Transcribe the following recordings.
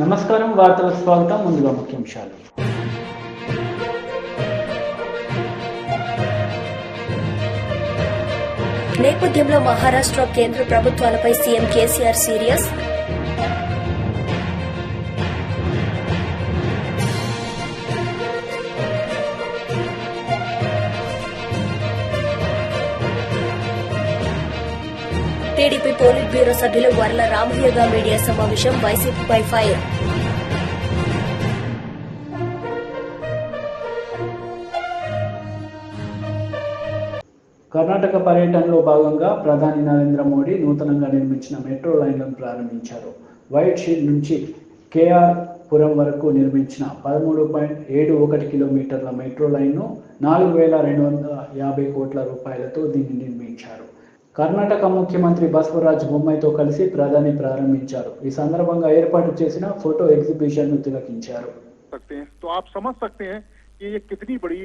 నమస్కారం వార్తలకు స్వాగతం. ముందుగా ముఖ్యాంశాలు. నేపథ్యంలో మహారాష్ట్ర కేంద్ర ప్రభుత్వాలపై CM KCR serious. TDP polit bureau సభ్యులు వర్ల రామయ్యగా మీడియా సమావేశం, వైసీపీపై ఫైర్. కర్ణాటక పర్యటనలో భాగంగా ప్రధాని నరేంద్ర మోడీ నూతనంగా నిర్మించిన మెట్రో లైన్లను ప్రారంభించారు. వైట్ షీల్డ్ నుంచి కేఆర్ పురం వరకు నిర్మించిన 13.71 కిలోమీటర్ల మెట్రో లైన్ను 4,250 కోట్ల రూపాయలతో దీన్ని నిర్మించారు. కర్ణాటక ముఖ్యమంత్రి బసవరాజ్ బొమ్మాయితో కలిసి ప్రధాని ప్రారంభించారు. ఈ సందర్భంగా ఏర్పాటు చేసిన ఫోటో ఎగ్జిబిషన్ ను తిలకించారు. तो आप समझ सकते हैं कि ये कितनी बड़ी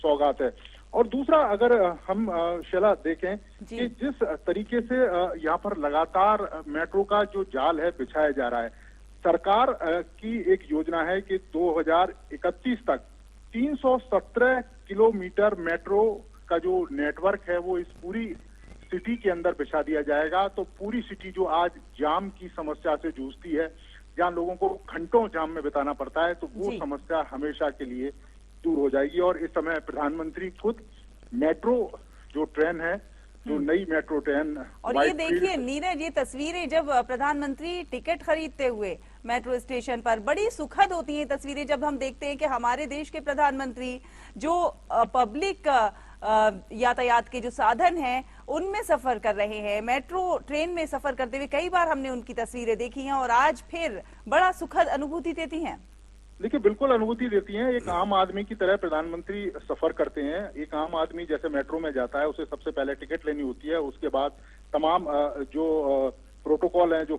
सौगात है। और दूसरा, अगर हम शैला देखें कि जिस तरीके से यहाँ पर लगातार मेट्रो का जो जाल है बिछाया जा रहा है, सरकार की एक योजना है कि 2031 तक 317 किलोमीटर मेट्रो का जो नेटवर्क है वो इस पूरी सिटी के अंदर बिछा दिया जाएगा। तो पूरी सिटी जो आज जाम की समस्या से जूझती है, जहाँ लोगों को घंटों जाम में बिताना पड़ता है, तो वो समस्या हमेशा के लिए दूर हो जाएगी। और इस समय प्रधानमंत्री खुद मेट्रो जो ट्रेन है, जो नई मेट्रो ट्रेन, और ये देखिए नीरज, ये तस्वीरें जब प्रधानमंत्री टिकट खरीदते हुए मेट्रो स्टेशन पर, बड़ी सुखद होती हैं तस्वीरें जब हम देखते हैं कि हमारे देश के प्रधानमंत्री जो पब्लिक यातायात के जो साधन हैं उनमें सफर कर रहे हैं, मेट्रो ट्रेन में सफर करते हुए कई बार हमने उनकी तस्वीरें देखी हैं और आज फिर बड़ा सुखद अनुभूति देती हैं। देखिए, बिल्कुल अनुभूति देती हैं। एक आम आदमी की तरह प्रधानमंत्री सफर करते हैं। एक आम आदमी जैसे मेट्रो में जाता है, उसे सबसे पहले टिकट लेनी होती है, उसके बाद तमाम जो प्रोटोकॉल है जो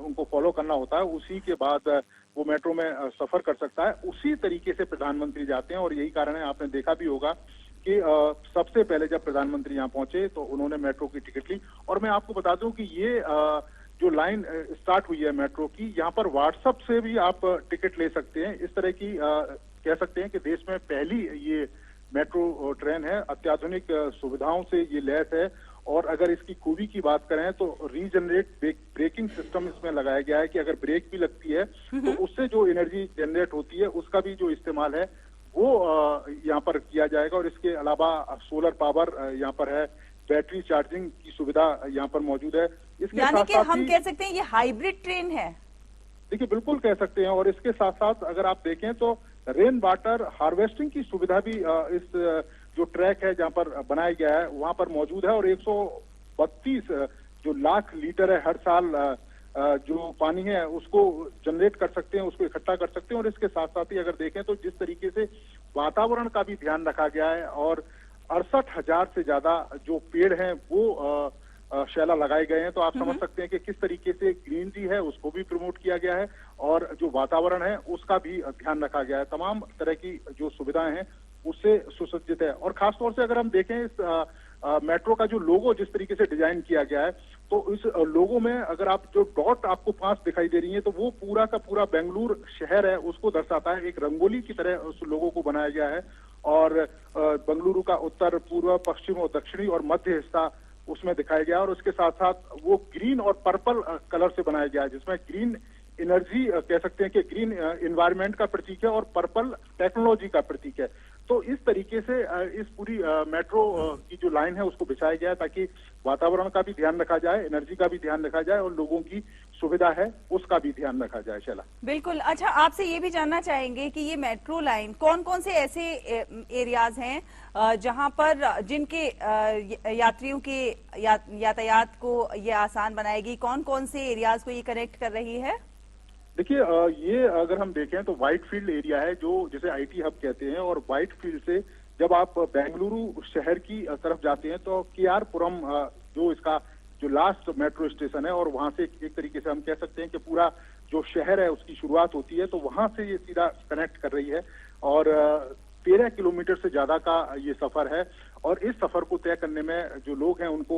उनको फॉलो करना होता है, उसी के बाद वो मेट्रो में सफर कर सकता है। उसी तरीके से प्रधानमंत्री जाते हैं और यही कारण है, आपने देखा भी होगा कि सबसे पहले जब प्रधानमंत्री यहाँ पहुंचे तो उन्होंने मेट्रो की टिकट ली। और मैं आपको बता दूं कि ये जो लाइन स्टार्ट हुई है मेट्रो की, यहाँ पर व्हाट्सएप से भी आप टिकट ले सकते हैं। इस तरह की कह सकते हैं कि देश में पहली ये मेट्रो ट्रेन है। अत्याधुनिक सुविधाओं से ये लैस है। और अगर इसकी खूबी की बात करें तो रीजनरेट ब्रेकिंग सिस्टम इसमें लगाया गया है कि अगर ब्रेक भी लगती है तो उससे जो एनर्जी जनरेट होती है उसका भी जो इस्तेमाल है वो यहाँ पर किया जाएगा। और इसके अलावा सोलर पावर यहाँ पर है, बैटरी चार्जिंग की सुविधा यहाँ पर मौजूद है। इसके यानी कि हम कह सकते हैं ये हाइब्रिड ट्रेन है। देखिए, बिल्कुल कह सकते हैं। और इसके साथ साथ अगर आप देखें तो रेन वाटर हार्वेस्टिंग की सुविधा भी इस जो ट्रैक है जहाँ पर बनाया गया है वहां पर मौजूद है। और 132 जो लाख लीटर है हर साल जो पानी है उसको जनरेट कर सकते हैं, उसको इकट्ठा कर सकते हैं। और इसके साथ साथ ही अगर देखें तो जिस तरीके से वातावरण का भी ध्यान रखा गया है और 68,000 से ज्यादा जो पेड़ हैं वो शैला लगाए गए हैं, तो आप समझ सकते हैं कि किस तरीके से ग्रीनरी है उसको भी प्रमोट किया गया है और जो वातावरण है उसका भी ध्यान रखा गया है। तमाम तरह की जो सुविधाएं हैं उससे सुसज्जित है। और खासतौर से अगर हम देखें इस मेट्रो का जो लोगो जिस तरीके से डिजाइन किया गया है, तो इस लोगो में अगर आप जो डॉट आपको 5 दिखाई दे रही है तो वो पूरा का पूरा बेंगलुरु शहर है उसको दर्शाता है। एक रंगोली की तरह उस लोगो को बनाया गया है। और बेंगलुरु का उत्तर, पूर्व, पश्चिम और दक्षिणी और मध्य हिस्सा उसमें दिखाया गया। और उसके साथ साथ वो ग्रीन और पर्पल कलर से बनाया गया है, जिसमें ग्रीन एनर्जी कह सकते हैं कि ग्रीन एनवायरनमेंट का प्रतीक है और पर्पल टेक्नोलॉजी का प्रतीक है। तो इस तरीके से इस पूरी मेट्रो की जो लाइन है उसको बिछाया गया है ताकि वातावरण का भी ध्यान रखा जाए, एनर्जी का भी ध्यान रखा जाए और लोगों की सुविधा है उसका भी ध्यान रखा जाए। शैला, बिल्कुल। अच्छा, आपसे ये भी जानना चाहेंगे कि ये मेट्रो लाइन कौन कौन से ऐसे एरियाज हैं जहां पर जिनके यात्रियों के यातायात को ये आसान बनाएगी, कौन कौन से एरियाज को ये कनेक्ट कर रही है? देखिए, ये अगर हम देखें तो व्हाइट फील्ड एरिया है जो जिसे आईटी हब कहते हैं। और व्हाइट फील्ड से जब आप बेंगलुरु शहर की तरफ जाते हैं तो केआर पुरम जो इसका जो लास्ट मेट्रो स्टेशन है और वहां से एक तरीके से हम कह सकते हैं कि पूरा जो शहर है उसकी शुरुआत होती है, तो वहां से ये सीधा कनेक्ट कर रही है। और 13 किलोमीटर से ज्यादा का ये सफर है। और इस सफर को तय करने में जो लोग हैं उनको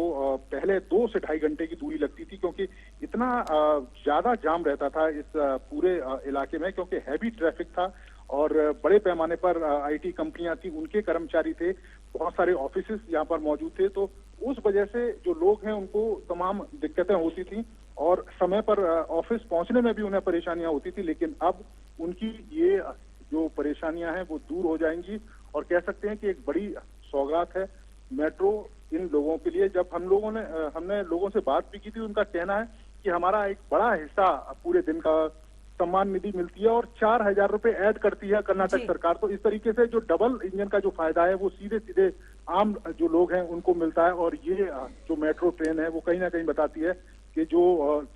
पहले 2 से ढाई घंटे की दूरी लगती थी, क्योंकि इतना ज्यादा जाम रहता था इस पूरे इलाके में, क्योंकि हैवी ट्रैफिक था और बड़े पैमाने पर आईटी कंपनियां थी, उनके कर्मचारी थे, बहुत सारे ऑफिसेस यहाँ पर मौजूद थे। तो उस वजह से जो लोग हैं उनको तमाम दिक्कतें होती थी और समय पर ऑफिस पहुंचने में भी उन्हें परेशानियां होती थी। लेकिन अब उनकी ये जो परेशानियां हैं वो दूर हो जाएंगी और कह सकते हैं कि एक बड़ी सौगात है मेट्रो इन लोगों के लिए। जब हमने लोगों से बात भी की थी, उनका कहना है कि हमारा एक बड़ा हिस्सा पूरे दिन का सम्मान निधि मिलती है और 4,000 रुपए ऐड करती है कर्नाटक सरकार। तो इस तरीके से जो डबल इंजन का जो फायदा है वो सीधे सीधे आम जो लोग हैं उनको मिलता है। और ये जो मेट्रो ट्रेन है वो कहीं ना कहीं बताती है कि जो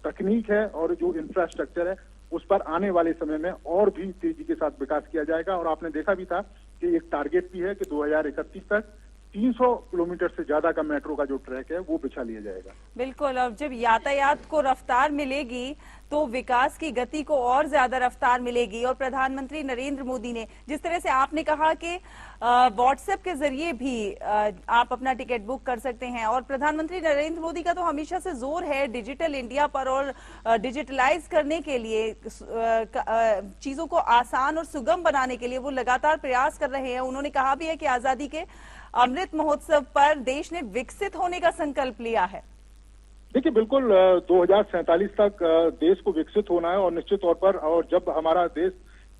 तकनीक है और जो इंफ्रास्ट्रक्चर है उस पर आने वाले समय में और भी तेजी के साथ विकास किया जाएगा। और आपने देखा भी था कि एक टारगेट भी है कि 2031 तक 300 किलोमीटर से ज्यादा का मेट्रो का जो ट्रैक है वो बिछा लिया जाएगा। बिल्कुल, और जब यातायात को रफ्तार मिलेगी तो विकास की गति को और ज्यादा रफ्तार मिलेगी। और प्रधानमंत्री नरेंद्र मोदी ने जिस तरह से आपने कहा कि व्हाट्सएप के जरिए भी आप अपना टिकट बुक कर सकते हैं, और प्रधानमंत्री नरेंद्र मोदी का तो हमेशा से जोर है डिजिटल इंडिया पर और डिजिटलाइज करने के लिए, चीजों को आसान और सुगम बनाने के लिए वो लगातार प्रयास कर रहे हैं। उन्होंने कहा भी है कि आजादी के अमृत महोत्सव पर देश ने विकसित होने का संकल्प लिया है। देखिए, बिल्कुल 2047 तक देश को विकसित होना है और निश्चित तौर पर, और जब हमारा देश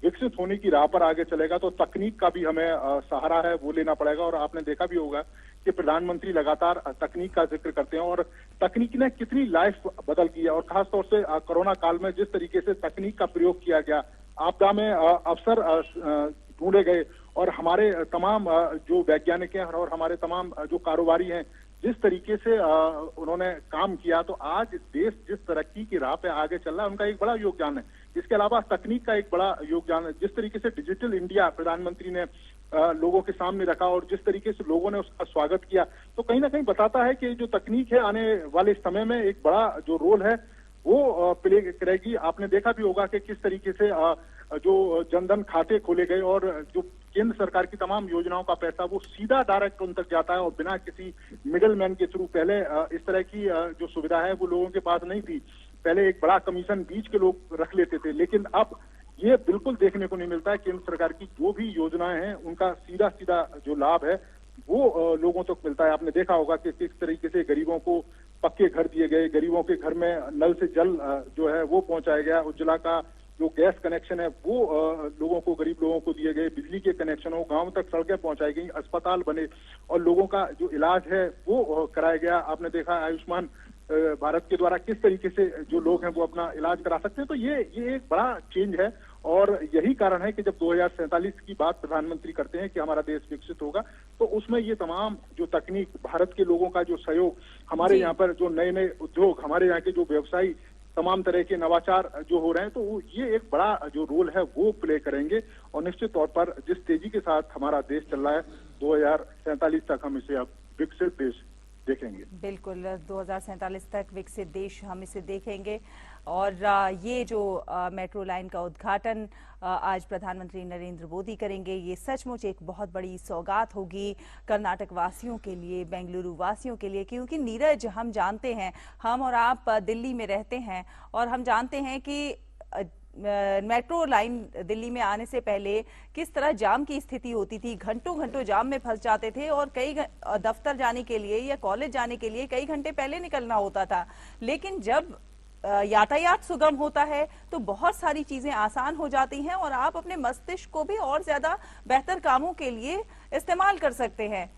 विकसित होने की राह पर आगे चलेगा तो तकनीक का भी हमें सहारा है वो लेना पड़ेगा। और आपने देखा भी होगा कि प्रधानमंत्री लगातार तकनीक का जिक्र करते हैं और तकनीक ने कितनी लाइफ बदल की है। और खासतौर से कोरोना काल में जिस तरीके से तकनीक का प्रयोग किया गया, आपदा में अवसर ढूंढे गए और हमारे तमाम जो वैज्ञानिक हैं और हमारे तमाम जो कारोबारी हैं जिस तरीके से उन्होंने काम किया, तो आज देश जिस तरक्की की राह पे आगे चल रहा है उनका एक बड़ा योगदान है। इसके अलावा तकनीक का एक बड़ा योगदान है। जिस तरीके से डिजिटल इंडिया प्रधानमंत्री ने लोगों के सामने रखा और जिस तरीके से लोगों ने उसका स्वागत किया, तो कहीं ना कहीं बताता है कि जो तकनीक है आने वाले समय में एक बड़ा जो रोल है वो प्ले करेगी। आपने देखा भी होगा कि किस तरीके से जो जनधन खाते खोले गए और जो केंद्र सरकार की तमाम योजनाओं का पैसा वो सीधा डायरेक्ट उन तक जाता है और बिना किसी मिडल मैन के थ्रू। पहले इस तरह की जो सुविधा है वो लोगों के पास नहीं थी। पहले एक बड़ा कमीशन बीच के लोग रख लेते थे, लेकिन अब ये बिल्कुल देखने को नहीं मिलता है। केंद्र सरकार की जो भी योजनाएं हैं उनका सीधा सीधा जो लाभ है वो लोगों तक मिलता है। आपने देखा होगा कि किस तरीके से गरीबों को पक्के घर दिए गए, गरीबों के घर में नल से जल जो है वो पहुंचाया गया, उज्ज्वला का जो गैस कनेक्शन है वो लोगों को, गरीब लोगों को दिए गए, बिजली के कनेक्शन हो, गांव तक सड़कें पहुंचाई गई, अस्पताल बने और लोगों का जो इलाज है वो कराया गया। आपने देखा आयुष्मान भारत के द्वारा किस तरीके से जो लोग हैं वो अपना इलाज करा सकते हैं। तो ये एक बड़ा चेंज है और यही कारण है कि जब 2047 की बात प्रधानमंत्री करते हैं कि हमारा देश विकसित होगा, तो उसमें ये तमाम जो तकनीक, भारत के लोगों का जो सहयोग, हमारे यहाँ पर जो नए नए उद्योग, हमारे यहाँ के जो व्यवसायी, तमाम तरह के नवाचार जो हो रहे हैं, तो ये एक बड़ा जो रोल है वो प्ले करेंगे। और निश्चित तौर पर जिस तेजी के साथ हमारा देश चल रहा है, 2047 तक हम इसे अब विकसित देश देखेंगे। बिल्कुल, 2047 तक विकसित देश हम इसे देखेंगे। और ये जो मेट्रो लाइन का उद्घाटन आज प्रधानमंत्री नरेंद्र मोदी करेंगे, ये सचमुच एक बहुत बड़ी सौगात होगी कर्नाटक वासियों के लिए, बेंगलुरु वासियों के लिए। क्योंकि नीरज, हम जानते हैं, हम और आप दिल्ली में रहते हैं और हम जानते हैं कि मेट्रो लाइन दिल्ली में आने से पहले किस तरह जाम की स्थिति होती थी। घंटों घंटों जाम में फंस जाते थे और कई दफ्तर जाने के लिए या कॉलेज जाने के लिए कई घंटे पहले निकलना होता था। लेकिन जब यातायात सुगम होता है तो बहुत सारी चीजें आसान हो जाती हैं और आप अपने मस्तिष्क को भी और ज्यादा बेहतर कामों के लिए इस्तेमाल कर सकते हैं।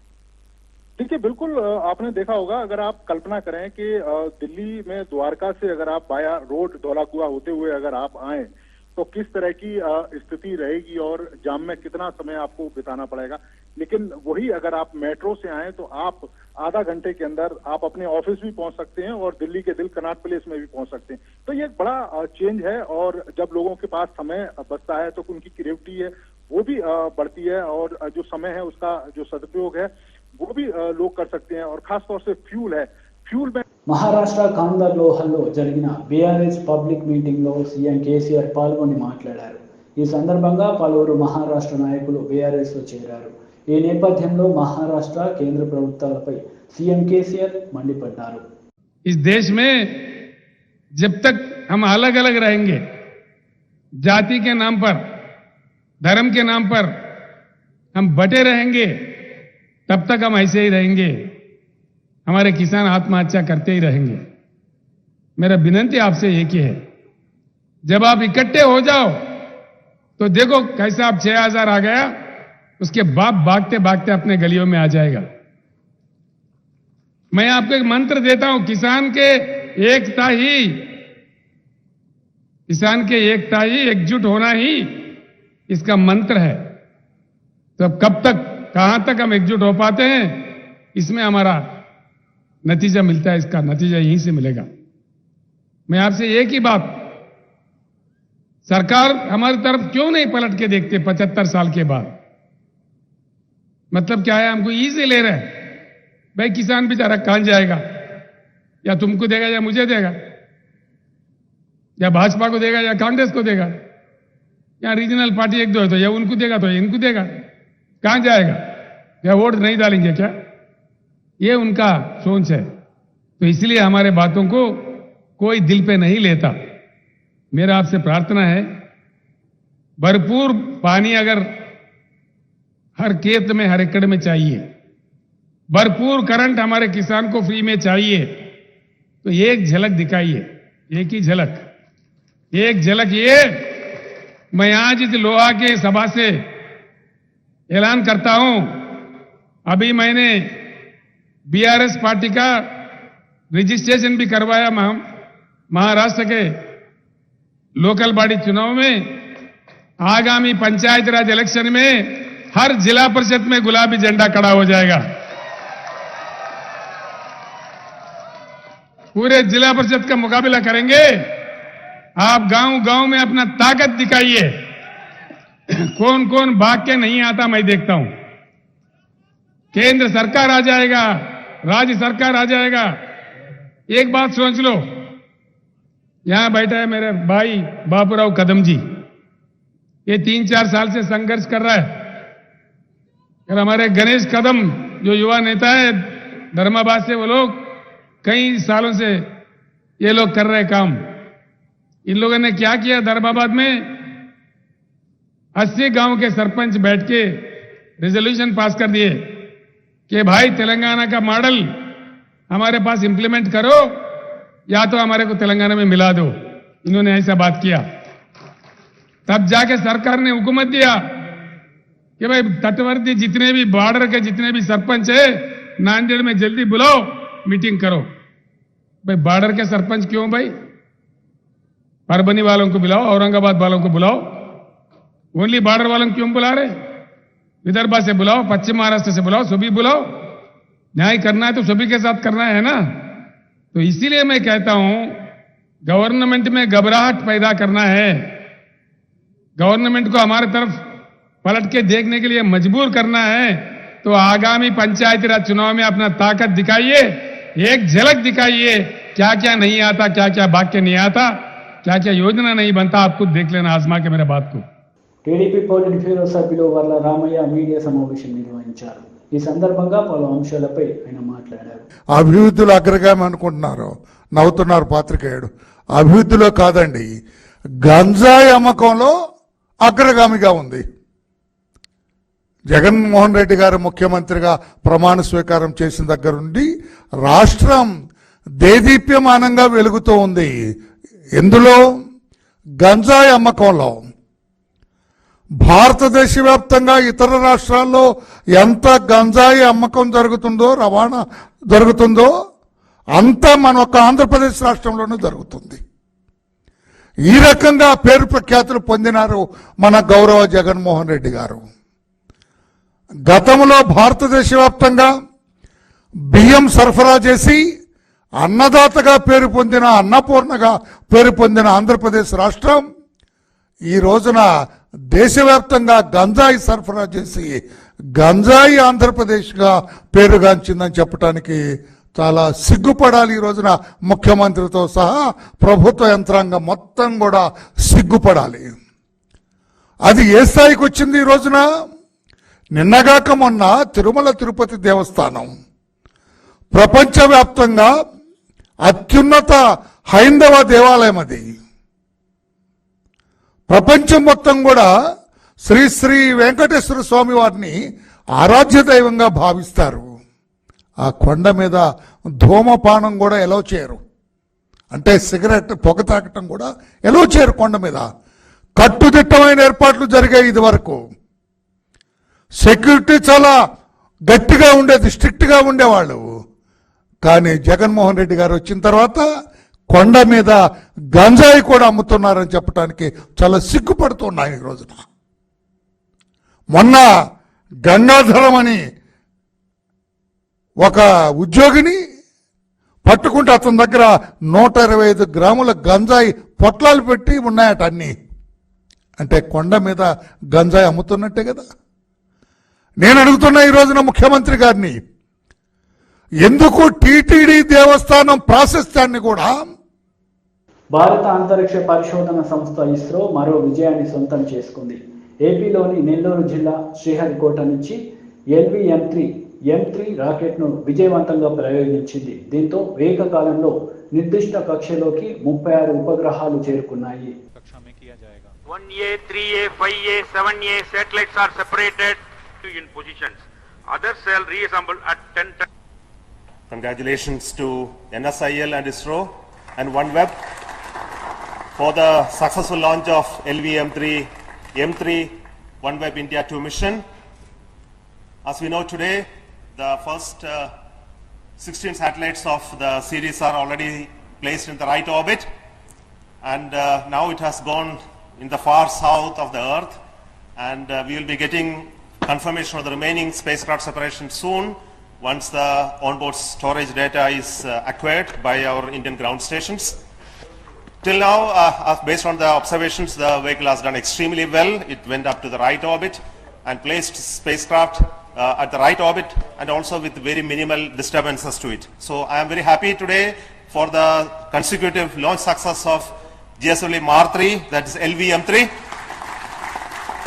देखिए, बिल्कुल आपने देखा होगा, अगर आप कल्पना करें कि दिल्ली में द्वारका से अगर आप बाया रोड धौलाकुआ होते हुए अगर आप आए तो किस तरह की स्थिति रहेगी और जाम में कितना समय आपको बिताना पड़ेगा। लेकिन वही अगर आप मेट्रो से आए तो आप आधा घंटे के अंदर आप अपने ऑफिस भी पहुंच सकते हैं और दिल्ली के दिल कनॉट प्लेस में भी पहुंच सकते हैं। तो ये एक बड़ा चेंज है और जब लोगों के पास समय बचता है तो उनकी क्रिएटिविटी है वो भी बढ़ती है और जो समय है उसका जो सदुपयोग है वो भी लोग कर सकते हैं। और खासतौर से फ्यूल है, फ्यूल में మహారాష్ట్ర కాందర్లోహల్లో జరిగిన బీఆర్ఎస్ పబ్లిక్ మీటింగ్లో సీఎం కేసీఆర్ పాల్గొని మాట్లాడారు. ఈ సందర్భంగా పలువురు మహారాష్ట్ర నాయకులు బీఆర్ఎస్లో చేరారు. ఈ నేపథ్యంలో మహారాష్ట్ర కేంద్ర ప్రభుత్వాలపై సీఎం కేసీఆర్ మండిపడ్డారు. इस देश में जब तक हम अलग अलग रहेंगे, जाति के नाम पर, धर्म के नाम पर हम बटे रहेंगे, तब तक हम ऐसे ही रहेंगे. हमारे किसान आत्महत्या करते ही रहेंगे. मेरा विनती आपसे एक ही है, जब आप इकट्ठे हो जाओ तो देखो कैसा आप 6,000 आ गया, उसके बाप भागते भागते अपने गलियों में आ जाएगा. मैं आपको एक मंत्र देता हूं, किसान के एकता ही एकजुट होना ही इसका मंत्र है. तो अब कब तक, कहां तक हम एकजुट हो पाते हैं, इसमें हमारा नतीजा मिलता है. इसका नतीजा यहीं से मिलेगा. मैं आपसे एक ही बात, सरकार हमारी तरफ क्यों नहीं पलट के देखते 75 साल के बाद? मतलब क्या है, हमको इजी ले रहे हैं. भाई किसान बेचारा कहां जाएगा, या तुमको देगा या मुझे देगा, या भाजपा को देगा या कांग्रेस को देगा, या रीजनल पार्टी एक दो है तो या उनको देगा तो इनको देगा, कहां जाएगा? या वोट नहीं डालेंगे क्या? ये उनका सोच है. तो इसलिए हमारे बातों को कोई दिल पे नहीं लेता. मेरा आपसे प्रार्थना है, भरपूर पानी अगर हर खेत में, हर एकड़ में चाहिए, भरपूर करंट हमारे किसान को फ्री में चाहिए, तो एक झलक दिखाइए, एक ही झलक, एक झलक. ये मैं आज इस लोहा के सभा से ऐलान करता हूं, अभी मैंने बीआरएस पार्टी का रजिस्ट्रेशन भी करवाया. महाराष्ट्र के लोकल बॉडी चुनाव में, आगामी पंचायत राज इलेक्शन में हर जिला परिषद में गुलाबी झंडा खड़ा हो जाएगा. पूरे जिला परिषद का मुकाबला करेंगे. आप गांव गांव में अपना ताकत दिखाइए. कौन कौन भाग के नहीं आता मैं देखता हूं. केंद्र सरकार आ जाएगा, राज्य सरकार आ जाएगा. एक बात सोच लो, यहां बैठा है मेरे भाई बाबूराव कदम जी, ये 3-4 साल से संघर्ष कर रहा है. और हमारे गणेश कदम जो युवा नेता है धर्माबाद से, वो लोग कई सालों से ये लोग कर रहे काम. इन लोगों ने क्या किया, धर्माबाद में 80 गांव के सरपंच बैठ के रेजोल्यूशन पास कर दिए कि भाई तेलंगाना का मॉडल हमारे पास इंप्लीमेंट करो, या तो हमारे को तेलंगाना में मिला दो. इन्होंने ऐसा बात किया. तब जाके सरकार ने हुकूमत दिया कि भाई तटवर्ती जितने भी, बॉर्डर के जितने भी सरपंच है, नांदेड़ में जल्दी बुलाओ, मीटिंग करो. भाई बॉर्डर के सरपंच क्यों भाई? परभनी वालों को बुलाओ, औरंगाबाद वालों को बुलाओ. ओनली बॉर्डर वालों को क्यों बुला रहे? विदर्भा से बुलाओ, पश्चिम महाराष्ट्र से बुलाओ, सभी बुलाओ. न्याय करना है तो सभी के साथ करना है ना. तो इसीलिए मैं कहता हूं, गवर्नमेंट में घबराहट पैदा करना है, गवर्नमेंट को हमारे तरफ पलट के देखने के लिए मजबूर करना है. तो आगामी पंचायती राज चुनाव में अपना ताकत दिखाइए, एक झलक दिखाइए. क्या क्या नहीं आता, क्या क्या वाक्य नहीं आता, क्या क्या योजना नहीं बनता, आप खुद देख लेना आजमा के मेरे बात को. టీడీపీ పోలిట్ బ్యూరో సభ్యులు వర్ల రామయ్య మీడియా సమావేశం నిర్వహించారు. ఈ సందర్భంగా పలు అంశాలపై ఆయన మాట్లాడారు. అభివృద్ధిలో అగ్రగామి అనుకుంటున్నారు, నవ్వుతున్నారు పాత్రికేయుడు. అభివృద్ధిలో కాదండి, గంజాయి అమ్మకంలో అగ్రగామిగా ఉంది. జగన్మోహన్ రెడ్డి గారు ముఖ్యమంత్రిగా ప్రమాణ స్వీకారం చేసిన దగ్గర నుండి రాష్ట్రం దేదీప్యమానంగా వెలుగుతూ ఉంది. ఎందులో? గంజాయి అమ్మకంలో. భారతదేశ వ్యాప్తంగా ఇతర రాష్ట్రాల్లో ఎంత గంజాయి అమ్మకం జరుగుతుందో, రవాణా జరుగుతుందో, అంతా మన ఒక్క ఆంధ్రప్రదేశ్ రాష్ట్రంలోనూ జరుగుతుంది. ఈ రకంగా పేరు ప్రఖ్యాతులు పొందినారు మన గౌరవ జగన్మోహన్ రెడ్డి గారు. గతంలో భారతదేశ వ్యాప్తంగా బియ్యం సరఫరా చేసి అన్నదాతగా పేరు పొందిన, అన్నపూర్ణగా పేరు పొందిన ఆంధ్రప్రదేశ్ రాష్ట్రం ఈ రోజున దేశవ్యాప్తంగా గంజాయి సరఫరా చేసి గంజాయి ఆంధ్రప్రదేశ్గా పేరుగాంచిందని చెప్పడానికి చాలా సిగ్గుపడాలి. ఈ రోజున ముఖ్యమంత్రితో సహా ప్రభుత్వ యంత్రాంగం మొత్తం కూడా సిగ్గుపడాలి. అది ఏ స్థాయికి వచ్చింది ఈ రోజున? నిన్నగాక మొన్న తిరుమల తిరుపతి దేవస్థానం ప్రపంచవ్యాప్తంగా అత్యున్నత హైందవ దేవాలయం. అది ప్రపంచం మొత్తం కూడా శ్రీ శ్రీ వెంకటేశ్వర స్వామి వారిని ఆరాధ్య దైవంగా భావిస్తారు. ఆ కొండ మీద ధూమపానం కూడా ఎలో చేయరు, అంటే సిగరెట్ పొగ తాగటం కూడా ఎలో చేయరు. కొండ మీద కట్టుదిట్టమైన ఏర్పాట్లు జరిగాయి. ఇది వరకు సెక్యూరిటీ చాలా గట్టిగా ఉండేది, స్ట్రిక్ట్గా ఉండేవాళ్ళు. కానీ జగన్మోహన్ రెడ్డి గారు వచ్చిన తర్వాత కొండ మీద గంజాయి కూడా అమ్ముతున్నారని చెప్పడానికి చాలా సిగ్గుపడుతున్నాయి ఈ రోజున. మొన్న గంగాధరం అని ఒక ఉద్యోగిని పట్టుకుంటే అతని దగ్గర 125 గ్రాముల గంజాయి పొట్లాలు పెట్టి ఉన్నాయట అన్ని. అంటే కొండ మీద గంజాయి అమ్ముతున్నట్టే కదా. నేను అడుగుతున్నా ఈ రోజున ముఖ్యమంత్రి గారిని, ఎందుకు టీటీడీ దేవస్థానం ప్రాశస్త్యాన్ని కూడా భారత అంతరిక్ష పరిశోధన సంస్థ ఇస్రో మరో విజయాన్ని సొంతం చేసుకుంది. ఏపీలోని నెల్లూరు జిల్లా శ్రీహరికోట నుంచి LV-M3 M3 రాకెట్ను విజయవంతంగా ప్రయోగించింది. దీంతో ఏకకాలంలో నిర్దిష్ట కక్షలోకి 36 ఉపగ్రహాలు చేరుకున్నాయి. 1A, 3A, 5A, 7A satellites are separated in positions. Others shall reassemble at 10 times. Congratulations to NSIL and ISRO and OneWeb for the successful launch of LV-M3 OneWeb India 2 mission. As we know today, the first 16 satellites of the series are already placed in the right orbit, and now it has gone in the far south of the Earth, and we will be getting confirmation of the remaining spacecraft separation soon once the onboard storage data is acquired by our Indian ground stations. Till now, based on the observations, the vehicle has done extremely well. It went up to the right orbit and placed spacecraft at the right orbit, and also with very minimal disturbances to it. So I am very happy today for the consecutive launch success of GSLV Mark 3, that is LV-M3.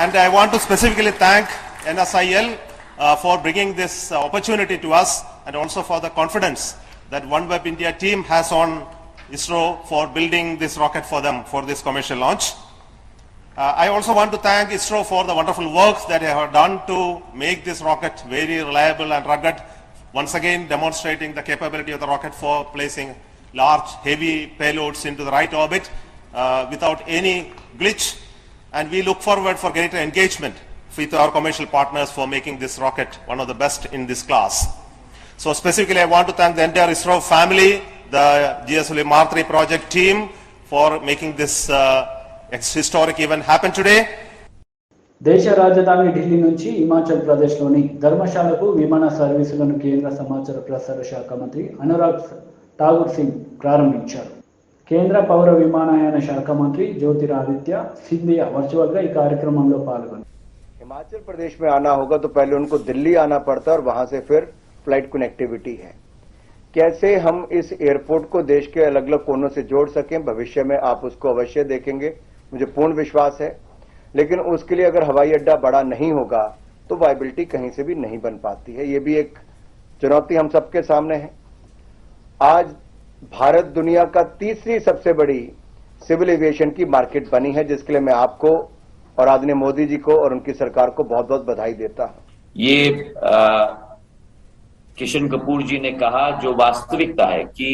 And I want to specifically thank NSIL for bringing this opportunity to us, and also for the confidence that OneWeb India team has on ISRO for building this rocket for them for this commercial launch. I also want to thank ISRO for the wonderful work that they have done to make this rocket very reliable and rugged, once again demonstrating the capability of the rocket for placing large heavy payloads into the right orbit without any glitch, and we look forward for greater engagement with our commercial partners for making this rocket one of the best in this class. So specifically I want to thank the entire ISRO family, the GSLV Mark 3 project team for making this historic event happen today. దేశ రాజధాని ఢిల్లీ నుంచి హిమాచల్ ప్రదేశ్లోని ధర్మశాలకు విమాన సర్వీసులను కేంద్ర సమాచార ప్రసార శాఖ మంత్రి అనురాగ్ ఠాకూర్ సింగ్ ప్రారంభించారు. కేంద్ర పౌర విమానయాన శాఖ మంత్రి జ్యోతిరాదిత్య సింధియా వర్చువల్గా ఈ కార్యక్రమంలో పాల్గొన్నారు. हिमाचल प्रदेश में आना होगा तो पहले उनको दिल्ली आना पड़ता है और वहां से फिर फ्लाइट कनेक्टिविटी है. कैसे हम इस एयरपोर्ट को देश के अलग अलग कोनों से जोड़ सकें, भविष्य में आप उसको अवश्य देखेंगे, मुझे पूर्ण विश्वास है. लेकिन उसके लिए अगर हवाई अड्डा बड़ा नहीं होगा तो वायबिलिटी कहीं से भी नहीं बन पाती है. ये भी एक चुनौती हम सबके सामने है. आज भारत दुनिया का तीसरी सबसे बड़ी सिविल एविएशन की मार्केट बनी है, जिसके लिए मैं आपको और आदरणीय मोदी जी को और उनकी सरकार को बहुत बहुत बधाई देता हूं. ये किशन कपूर जी ने कहा जो वास्तविकता है कि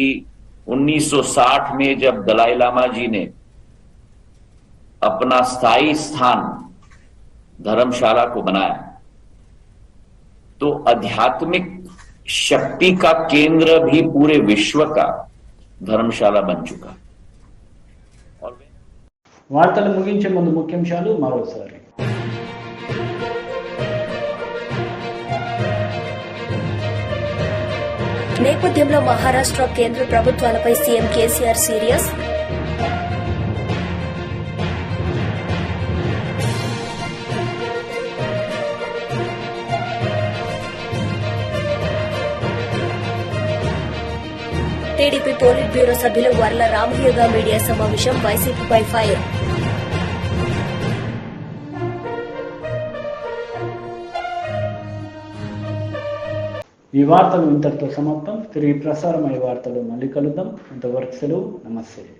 1960 में जब दलाई लामा जी ने अपना स्थायी स्थान धर्मशाला को बनाया तो आध्यात्मिक शक्ति का केंद्र भी पूरे विश्व का धर्मशाला बन चुका. వార్తలు ముగించే ముందు ముఖ్యాంశాలు మరోసారి. నేపథ్యంలో మహారాష్ట్ర కేంద్ర ప్రభుత్వాలపై CM KCR serious. TDP polit bureau సభ్యులు వర్ల రామయ్యగా మీడియా సమావేశం వైసీపీపై ఫైర్. ఈ వార్తలు ఇంతటితో సమాప్తం. తిరిగి ప్రసారమయ్యే వార్తలు మళ్ళీ కలుద్దాం. అంతవరకు సెలవు. నమస్తే.